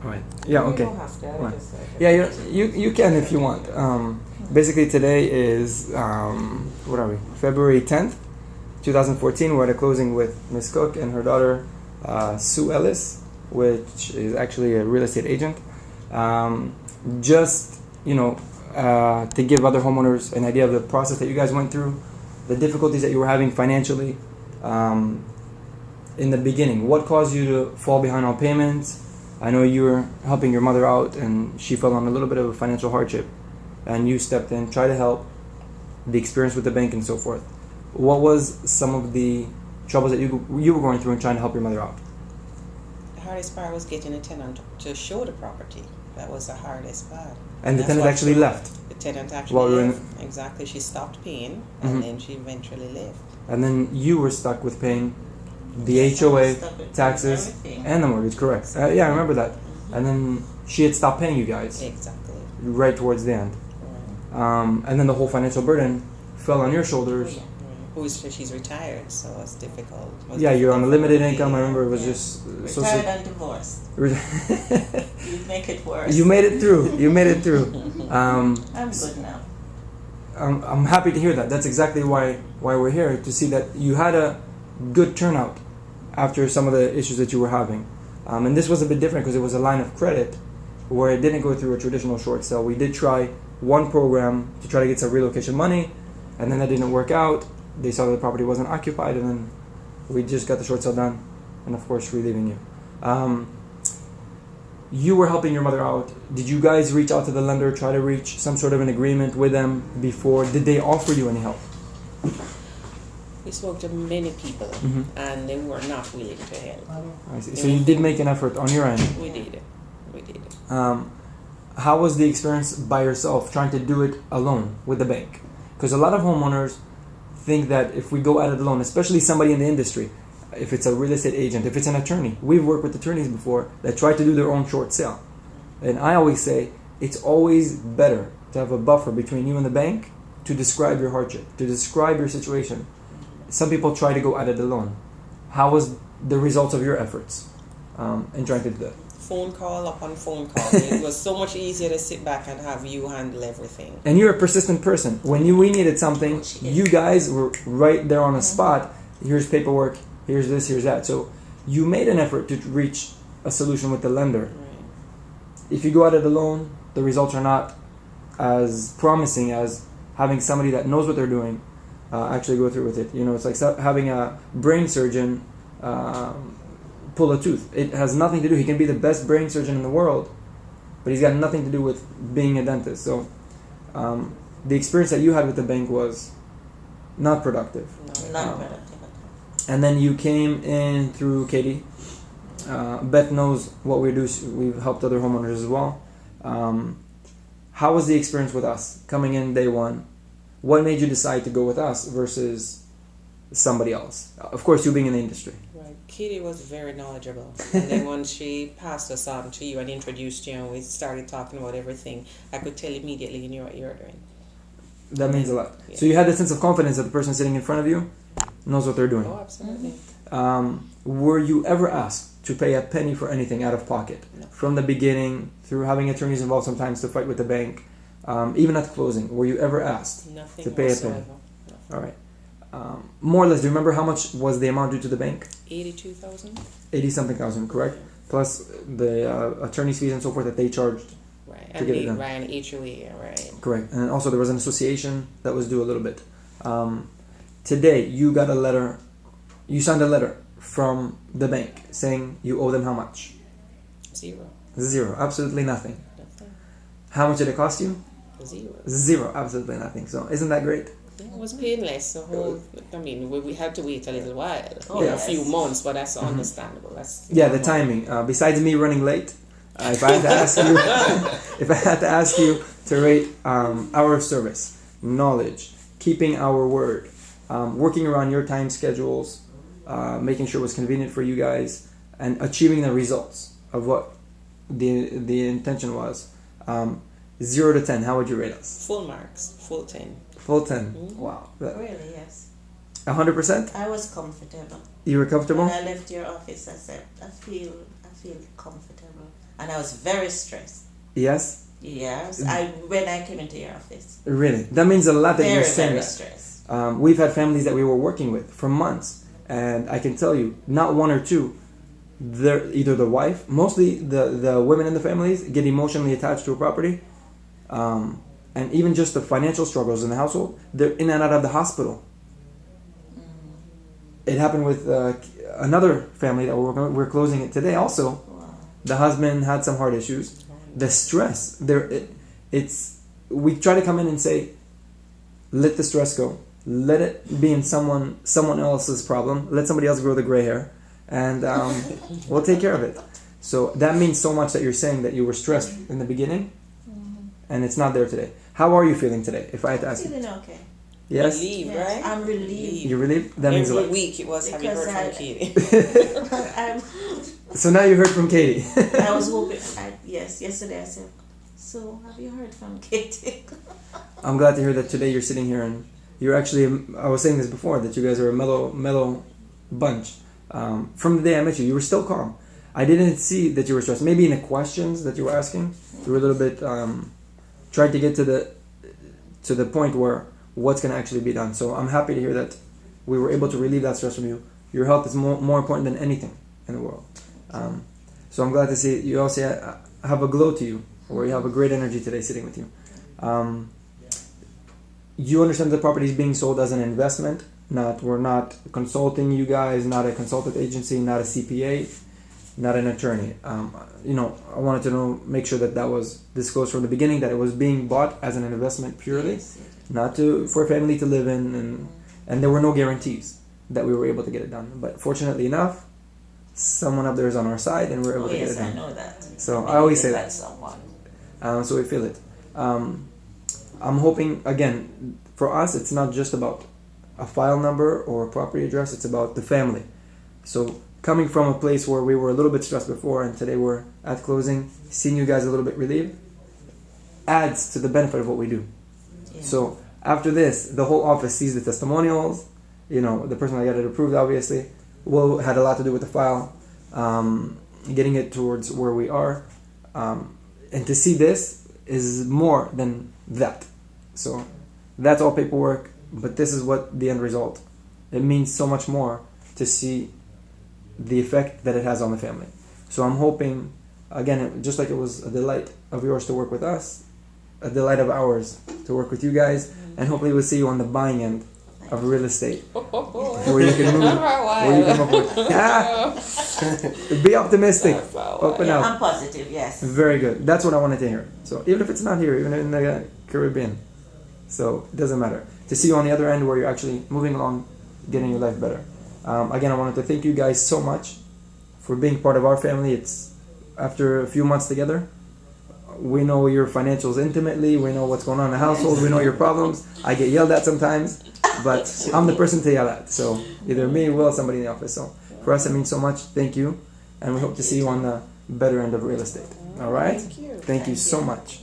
Right. Yeah. Okay. You don't have to. Right. Just, Yeah. You can if you want. Basically, today is what are we? February 10th, 2014. We're at a closing with Miss Cooke and her daughter, Sue Ellis, which is actually a real estate agent. Just to give other homeowners an idea of the process that you guys went through, the difficulties that you were having financially in the beginning. What caused you to fall behind on payments? I know you were helping your mother out and she fell on a little bit of a financial hardship and you stepped in, tried to help, the experience with the bank and so forth. What was some of the troubles that you were going through in trying to help your mother out? The hardest part was getting a tenant to show the property. That was the hardest part. And the tenant actually left? The tenant actually left. Exactly. She stopped paying and then she eventually left. And then you were stuck with paying the HOA, taxes, and the mortgage, correct. Yeah, I remember that. And then she had stopped paying you guys. Exactly. Right towards the end. Right. And then the whole financial burden fell on your shoulders. She's retired, so it's difficult. Yeah, you're on a limited income. I remember it was just... Retired and divorced. You'd make it worse. You made it through. I'm good now. I'm happy to hear that. That's exactly why we're here, to see that you had a good turnout after some of the issues that you were having. And this was a bit different because it was a line of credit where it didn't go through a traditional short sale. We did try one program to try to get some relocation money, and then that didn't work out. They saw that the property wasn't occupied, and then we just got the short sale done, and of course relieving you. You were helping your mother out. Did you guys reach out to the lender, try to reach some sort of an agreement with them before? Did they offer you any help? We spoke to many people, and they were not willing to help. I see. So you did make an effort on your end. We did. How was the experience by yourself, trying to do it alone with the bank? Because a lot of homeowners think that if we go at it alone, especially somebody in the industry, if it's a real estate agent, if it's an attorney, we've worked with attorneys before that try to do their own short sale. And I always say it's always better to have a buffer between you and the bank to describe your hardship, to describe your situation. Some people try to go at it alone. How was the results of your efforts in trying to do that? Phone call upon phone call. It was so much easier to sit back and have you handle everything. And you're a persistent person. When we needed something, you guys were right there on the spot. Here's paperwork, here's this, here's that. So you made an effort to reach a solution with the lender. Right. If you go at it alone, the results are not as promising as having somebody that knows what they're doing actually go through with it. It's like having a brain surgeon pull a tooth. It has nothing to do. He can be the best brain surgeon in the world, but he's got nothing to do with being a dentist. So the experience that you had with the bank was not productive. Not productive. And then you came in through Katie. Beth knows what we do. We've helped other homeowners as well. How was the experience with us coming in day one? What made you decide to go with us versus somebody else? Of course, you being in the industry. Right. Katie was very knowledgeable. And then when she passed us on to you and introduced you and we started talking about everything, I could tell immediately you knew what you were doing. That means a lot. Yeah. So you had the sense of confidence that the person sitting in front of you knows what they're doing. Oh, absolutely. Were you ever asked to pay a penny for anything out of pocket? No. From the beginning, through having attorneys involved sometimes to fight with the bank, even at the closing, were you ever asked Nothing to pay whatsoever. a penny? All right. More or less, do you remember how much was the amount due to the bank? 82,000. 80-something thousand, correct? Plus the attorney's fees and so forth that they charged. Right. To And get it the done. Ryan HOA, right. Correct. And also there was an association that was due a little bit. Today, you got a letter, you signed a letter from the bank saying you owe them how much? Zero. Absolutely nothing. Nothing. How much did it cost you? Zero. Absolutely nothing. So isn't that great? It was painless. We had to wait a little while, Yeah. a few months, but that's understandable. That's The timing. Besides me running late, if I had to ask you, to rate our service, knowledge, keeping our word, working around your time schedules, making sure it was convenient for you guys, and achieving the results of what the intention was. 0 to 10, how would you rate us? full marks, full 10. Full 10. Mm-hmm. Wow. Really, yes. 100%? I was comfortable. You were comfortable? When I left your office, I said, I feel comfortable. and I was very stressed. Yes? Yes, when I came into your office. Really? That means a lot that Very, you're saying very that. stressed. We've had families that we were working with for months, and I can tell you, not one or two, they're either the wife, mostly the women in the families get emotionally attached to a property, and even just the financial struggles in the household, they're in and out of the hospital. It happened with another family that we're closing it today also. Wow. The husband had some heart issues. The stress, we try to come in and say, let the stress go. Let it be in someone else's problem. Let somebody else grow the gray hair, and we'll take care of it. So that means so much that you're saying that you were stressed in the beginning, and it's not there today. How are you feeling today? If I had to ask you. Feeling okay. Yes? Relieved, Yes, right? I'm relieved. You're relieved? That means a Every lot. week it was, have you heard Because from Katie? I'm, So now you heard from Katie. I was hoping. Yesterday I said, so have you heard from Katie? I'm glad to hear that today you're sitting here and you're actually, I was saying this before, that you guys are a mellow bunch. From the day I met you, you were still calm. I didn't see that you were stressed. Maybe in the questions that you were asking, you were a little bit, tried to get to the point where what's going to actually be done. So I'm happy to hear that we were able to relieve that stress from you. Your health is more important than anything in the world. So I'm glad to see you also have a glow to you, or you have a great energy today sitting with you. You understand the property is being sold as an investment. We're not consulting you guys, not a consultant agency, not a CPA, not an attorney. I wanted to make sure that was disclosed from the beginning, that it was being bought as an investment purely, Yes. not for a family to live in, and there were no guarantees that we were able to get it done. But fortunately enough, someone up there is on our side, and we're able to get it done. I know that. So I always say that. Someone. So we feel it. I'm hoping, again, for us, it's not just about a file number or a property address, it's about the family. So coming from a place where we were a little bit stressed before, and today we're at closing, seeing you guys a little bit relieved, adds to the benefit of what we do. Yeah. So after this, the whole office sees the testimonials, the person that got it approved, obviously, had a lot to do with the file, getting it towards where we are. And to see this is more than that. So that's all paperwork, but this is what the end result. It means so much more to see the effect that it has on the family. So I'm hoping, again, just like it was a delight of yours to work with us, a delight of ours to work with you guys, and hopefully we'll see you on the buying end of real estate, where you can move, where you come up with. Be optimistic. Open up. I'm positive, yes. Very good. That's what I wanted to hear. So even if it's not here, even in the Caribbean, so it doesn't matter. To see you on the other end, where you're actually moving along, getting your life better. Again, I wanted to thank you guys so much for being part of our family. It's after a few months together, we know your financials intimately. We know what's going on in the household. We know your problems. I get yelled at sometimes, but I'm the person to yell at. So either me, Will, somebody in the office. So for us, it means so much. Thank you, and we hope to see you on the better end of real estate. All right? Thank you. Thank you so much.